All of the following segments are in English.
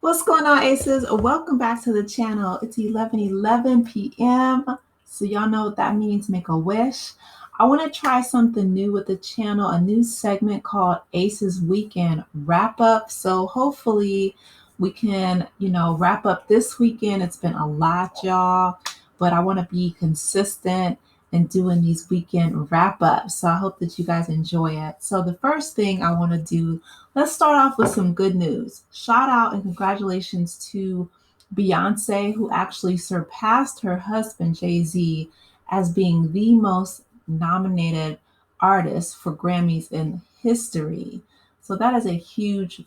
What's going on, Aces? Welcome back to the channel. It's 11:11 p.m. So y'all know what that means. Make a wish. I want to try something new with the channel, a new segment called Aces Weekend Wrap Up. So hopefully we can, wrap up this weekend. It's been a lot, y'all, but I want to be consistent in doing these weekend wrap ups. So I hope that you guys enjoy it. So the first thing I want to do, let's start off with some good news. Shout out and congratulations to Beyonce, who actually surpassed her husband, Jay-Z, as being the most nominated artist for Grammys in history. So that is a huge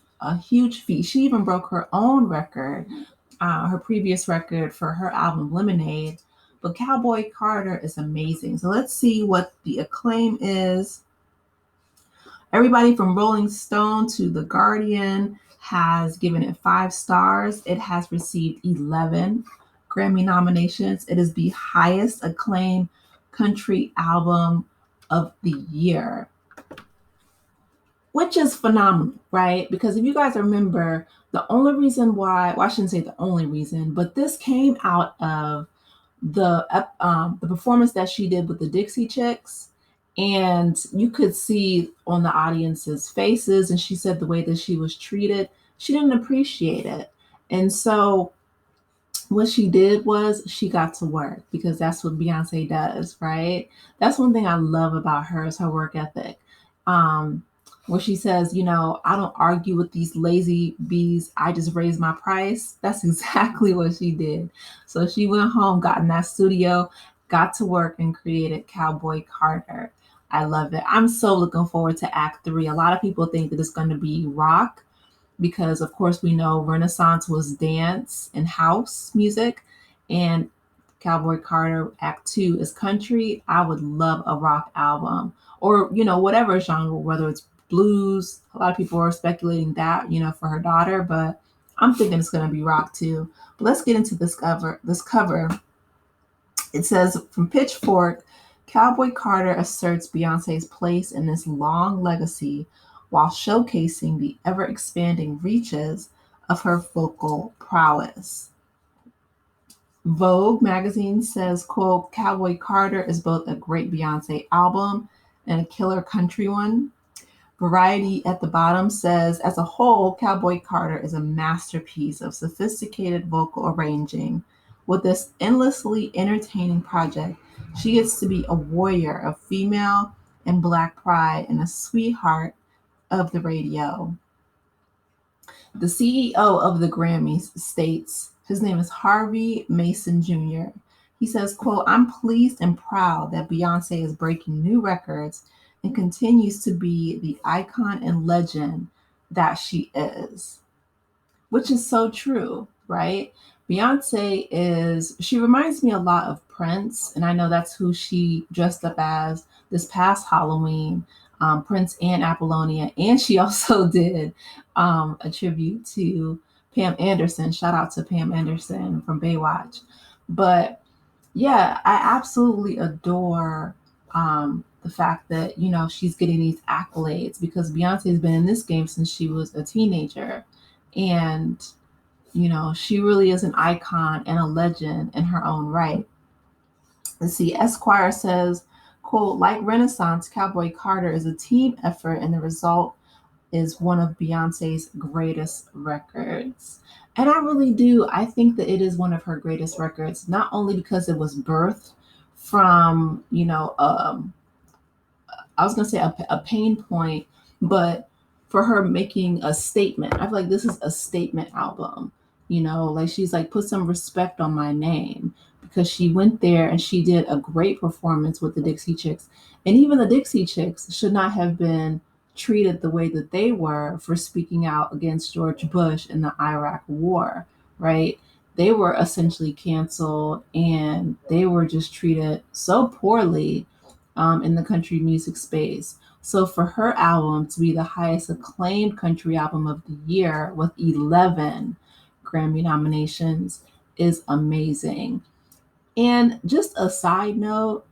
feat. She even broke her own record, her previous record for her album Lemonade. But Cowboy Carter is amazing. So let's see what the acclaim is. Everybody from Rolling Stone to The Guardian has given it 5 stars. It has received 11 Grammy nominations. It is the highest acclaimed country album of the year, which is phenomenal, right? Because if you guys remember, the only reason why, well, I shouldn't say the only reason, but this came out of the performance that she did with the Dixie Chicks, and you could see on the audience's faces, and she said the way that she was treated, she didn't appreciate it. And so what she did was she got to work, because that's what Beyonce does, right? That's one thing I love about her, is her work ethic. Um, where she says, I don't argue with these lazy bees. I just raise my price. That's exactly what she did. So she went home, got in that studio, got to work, and created Cowboy Carter. I love it. I'm so looking forward to Act Three. A lot of people think that it's going to be rock, because of course we know Renaissance was dance and house music, and Cowboy Carter Act 2 is country. I would love a rock album, or whatever genre, whether it's blues. A lot of people are speculating that, for her daughter, but I'm thinking it's going to be rock too. But let's get into this cover. It says from Pitchfork, Cowboy Carter asserts Beyonce's place in this long legacy while showcasing the ever expanding reaches of her vocal prowess. Vogue magazine says, quote, Cowboy Carter is both a great Beyonce album and a killer country one. Variety at the bottom says, as a whole, Cowboy Carter is a masterpiece of sophisticated vocal arranging. With this endlessly entertaining project, she gets to be a warrior of female and Black pride and a sweetheart of the radio. The CEO of the Grammys states, his name is Harvey Mason Jr. He says, quote, I'm pleased and proud that Beyonce is breaking new records and continues to be the icon and legend that she is, which is so true, right? She reminds me a lot of Prince, and I know that's who she dressed up as this past Halloween, Prince and Apollonia. And she also did a tribute to Pam Anderson. Shout out to Pam Anderson from Baywatch. But yeah, I absolutely adore the fact that, she's getting these accolades, because Beyonce has been in this game since she was a teenager. And she really is an icon and a legend in her own right. Let's see, Esquire says, quote, like Renaissance, Cowboy Carter is a team effort, and the result is one of Beyonce's greatest records. And I really do. I think that it is one of her greatest records, not only because it was birthed from, I was going to say a pain point, but for her making a statement. I feel like this is a statement album. Like she's like, put some respect on my name, because she went there and she did a great performance with the Dixie Chicks. And even the Dixie Chicks should not have been treated the way that they were for speaking out against George Bush in the Iraq War, right? They were essentially canceled, and they were just treated so poorly in the country music space. So for her album to be the highest acclaimed country album of the year with 11 Grammy nominations is amazing. And just a side note,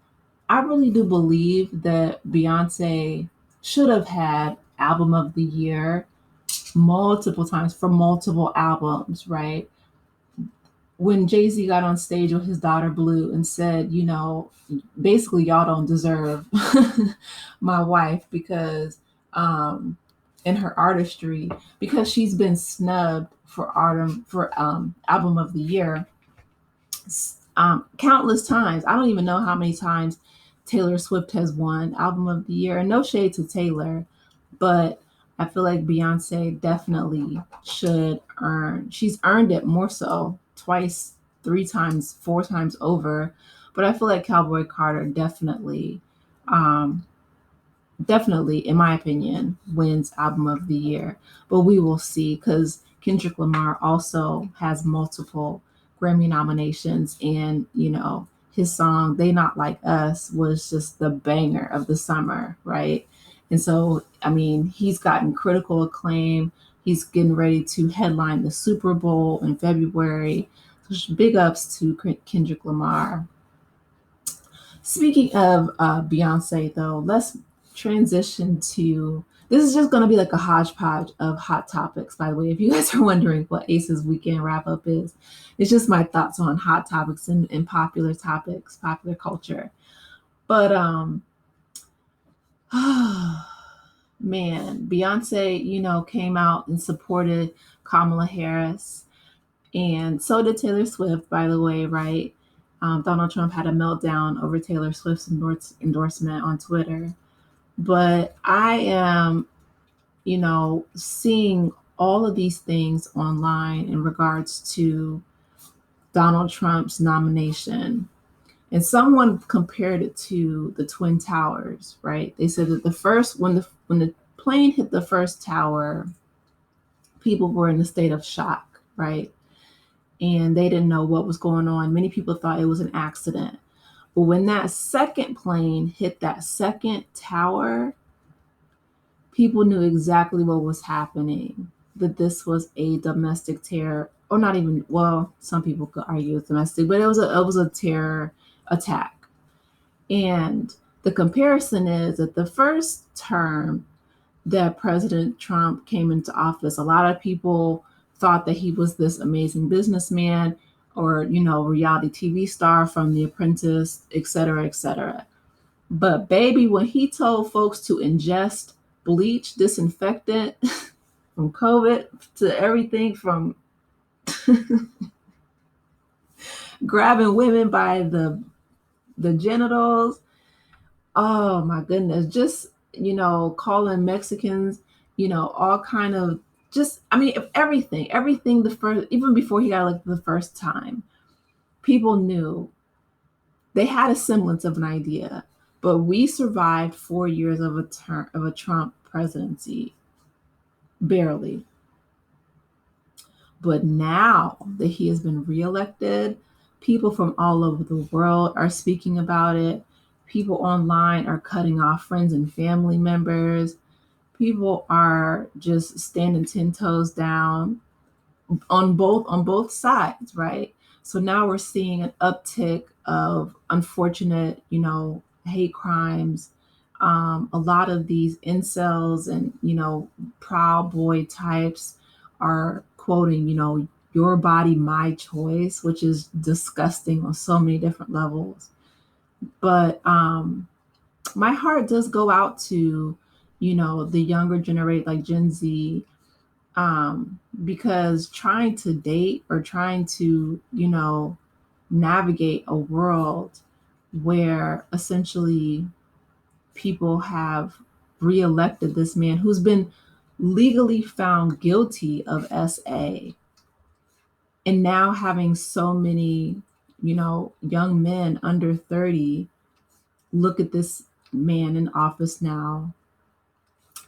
I really do believe that Beyonce should have had album of the year multiple times for multiple albums, right? When Jay-Z got on stage with his daughter Blue and said, basically, y'all don't deserve my wife because um, in her artistry, because she's been snubbed for album of the year countless times. I don't even know how many times Taylor Swift has won album of the year. And no shade to Taylor, but I feel like Beyonce definitely she's earned it more so twice, three times, four times over. But I feel like Cowboy Carter um, definitely, in my opinion, wins album of the year. But we will see because Kendrick Lamar also has multiple Grammy nominations, and his song "They Not Like Us" was just the banger of the summer, right? And so, I mean, he's gotten critical acclaim. He's getting ready to headline the Super Bowl in February. So big ups to Kendrick Lamar. Speaking of Beyonce, though, let's transition to this is just going to be like a hodgepodge of hot topics, by the way. If you guys are wondering what Ace's weekend wrap up is, it's just my thoughts on hot topics and popular topics, popular culture. But man, Beyonce, came out and supported Kamala Harris, and so did Taylor Swift, by the way, right? Donald Trump had a meltdown over Taylor Swift's endorsement on Twitter. But I am, seeing all of these things online in regards to Donald Trump's nomination. And someone compared it to the Twin Towers, right? They said that when the plane hit the first tower, people were in a state of shock, right? And they didn't know what was going on. Many people thought it was an accident. But when that second plane hit that second tower, people knew exactly what was happening, that this was a domestic terror, or not even, well, some people could argue it's domestic, but it was a terror attack. And the comparison is that the first term that President Trump came into office, a lot of people thought that he was this amazing businessman or, reality TV star from The Apprentice, et cetera, et cetera. But baby, when he told folks to ingest bleach, disinfectant from COVID to everything from grabbing women by the genitals, oh my goodness, just calling Mexicans, all kind of just, I mean, everything the first, even before he got elected the first time, people knew, they had a semblance of an idea. But we survived 4 years of a Trump presidency, barely. But now that he has been reelected, people from all over the world are speaking about it. People online are cutting off friends and family members. People are just standing 10 toes down on both sides, right? So now we're seeing an uptick of unfortunate, hate crimes. A lot of these incels and Proud Boy types are quoting, your body, my choice, which is disgusting on so many different levels. But my heart does go out to, the younger generation, like Gen Z, because trying to date or trying to, navigate a world where essentially people have reelected this man who's been legally found guilty of SA, and now having so many, young men under 30 look at this man in office now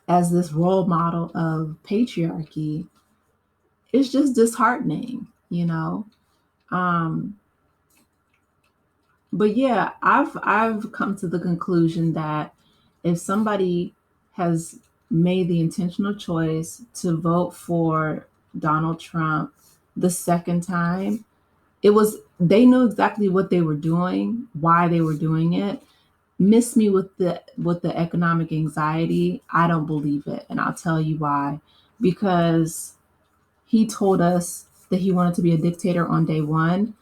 as this role model of patriarchy, it's just disheartening. Um, but yeah, I've come to the conclusion that if somebody has made the intentional choice to vote for Donald Trump the second time, they knew exactly what they were doing, why they were doing it. Miss me with the economic anxiety. I don't believe it, and I'll tell you why. because he told us that he wanted to be a dictator on day one.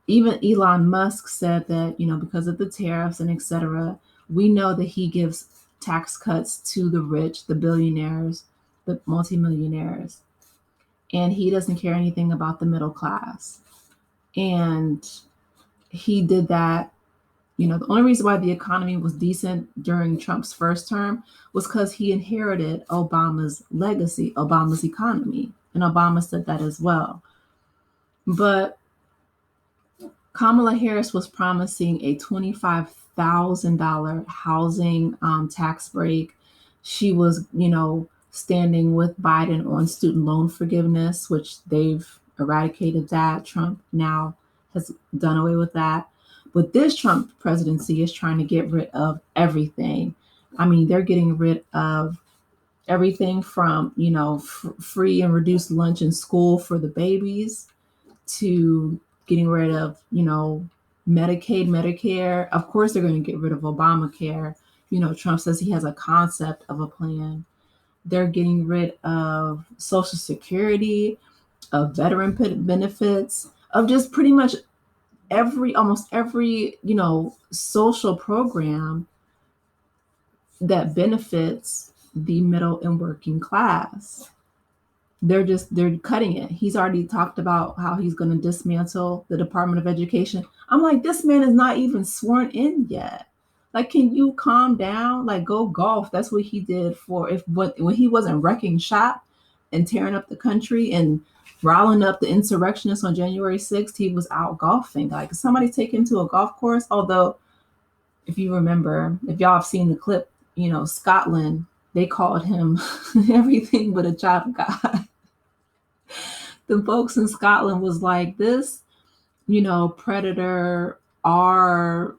Even Elon Musk said that, because of the tariffs and etc., we know that he gives tax cuts to the rich, the billionaires, the multimillionaires, and he doesn't care anything about the middle class. And he did that. The only reason why the economy was decent during Trump's first term was because he inherited Obama's legacy, Obama's economy. And Obama said that as well. But Kamala Harris was promising a $25,000 housing tax break. She was, standing with Biden on student loan forgiveness, which they've eradicated that. Trump now has done away with that. But this Trump presidency is trying to get rid of everything. I mean, they're getting rid of everything from, free and reduced lunch in school for the babies to getting rid of, Medicaid, Medicare. Of course, they're going to get rid of Obamacare. Trump says he has a concept of a plan. They're getting rid of Social Security, of veteran benefits, of just pretty much almost every, social program that benefits the middle and working class. They're cutting it. He's already talked about how he's going to dismantle the Department of Education. I'm like, this man is not even sworn in yet. Like, can you calm down? Like, go golf. That's what he did when he wasn't wrecking shop and tearing up the country and riling up the insurrectionists on January 6th. He was out golfing. Like, somebody take him to a golf course. Although, if you remember, if y'all have seen the clip, Scotland, they called him everything but a child of God. The folks in Scotland was like, this, predator, our,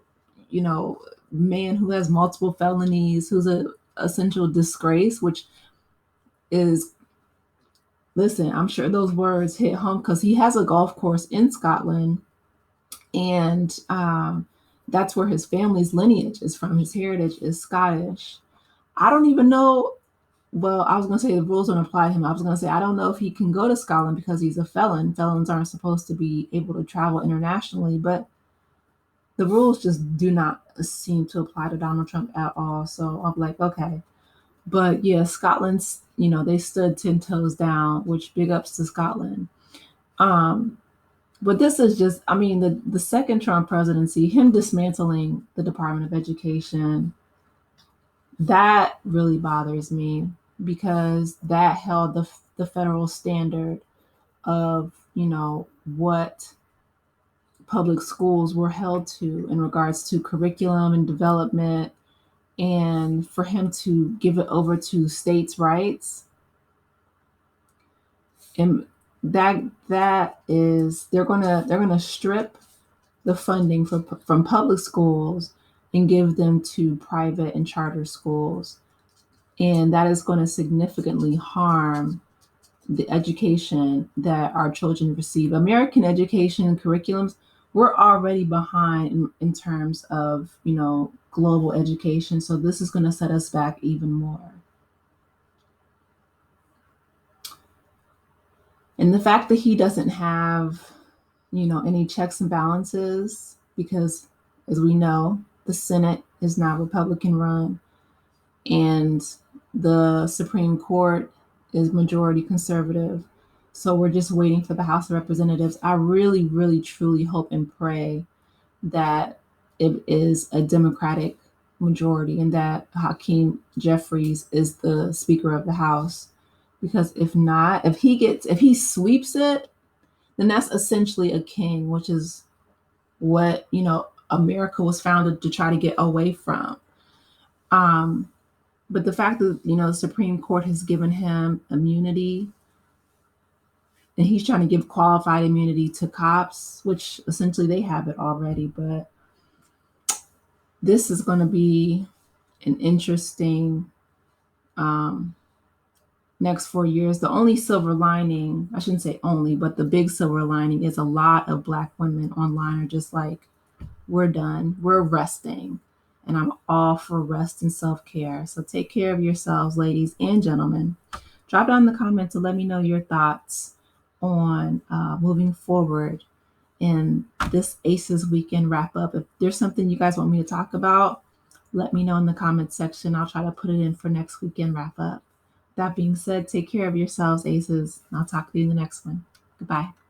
man who has multiple felonies, who's a essential disgrace, which is, listen, I'm sure those words hit home because he has a golf course in Scotland, and that's where his family's lineage is from. His heritage is Scottish. I don't even know. Well, I was going to say the rules don't apply to him. I was going to say, I don't know if he can go to Scotland because he's a felon. Felons aren't supposed to be able to travel internationally, but the rules just do not seem to apply to Donald Trump at all. So I'm like, okay. But yeah, Scotland's, they stood 10 toes down, which big ups to Scotland. But this is just, I mean, the second Trump presidency, him dismantling the Department of Education, that really bothers me because that held the federal standard of, what public schools were held to in regards to curriculum and development, and for him to give it over to states' rights. And that is, they're gonna strip the funding from public schools and give them to private and charter schools. And that is going to significantly harm the education that our children receive. American education curriculums, we're already behind in terms of, global education. So this is going to set us back even more. And the fact that he doesn't have, any checks and balances, because as we know, the Senate is now Republican run and the Supreme Court is majority conservative. So we're just waiting for the House of Representatives. I really, really, truly hope and pray that it is a Democratic majority and that Hakeem Jeffries is the Speaker of the House. Because if not, if he sweeps it, then that's essentially a king, which is what, America was founded to try to get away from. But the fact that, the Supreme Court has given him immunity and he's trying to give qualified immunity to cops, which essentially they have it already. But this is going to be an interesting next 4 years. The only silver lining, I shouldn't say only, but the big silver lining is a lot of Black women online are just like, we're done. We're resting. And I'm all for rest and self-care. So take care of yourselves, ladies and gentlemen. drop down in the comments and let me know your thoughts on moving forward in this Aces weekend wrap up. If there's something you guys want me to talk about, let me know in the comments section. I'll try to put it in for next weekend wrap up. That being said, take care of yourselves, Aces, and I'll talk to you in the next one. Goodbye.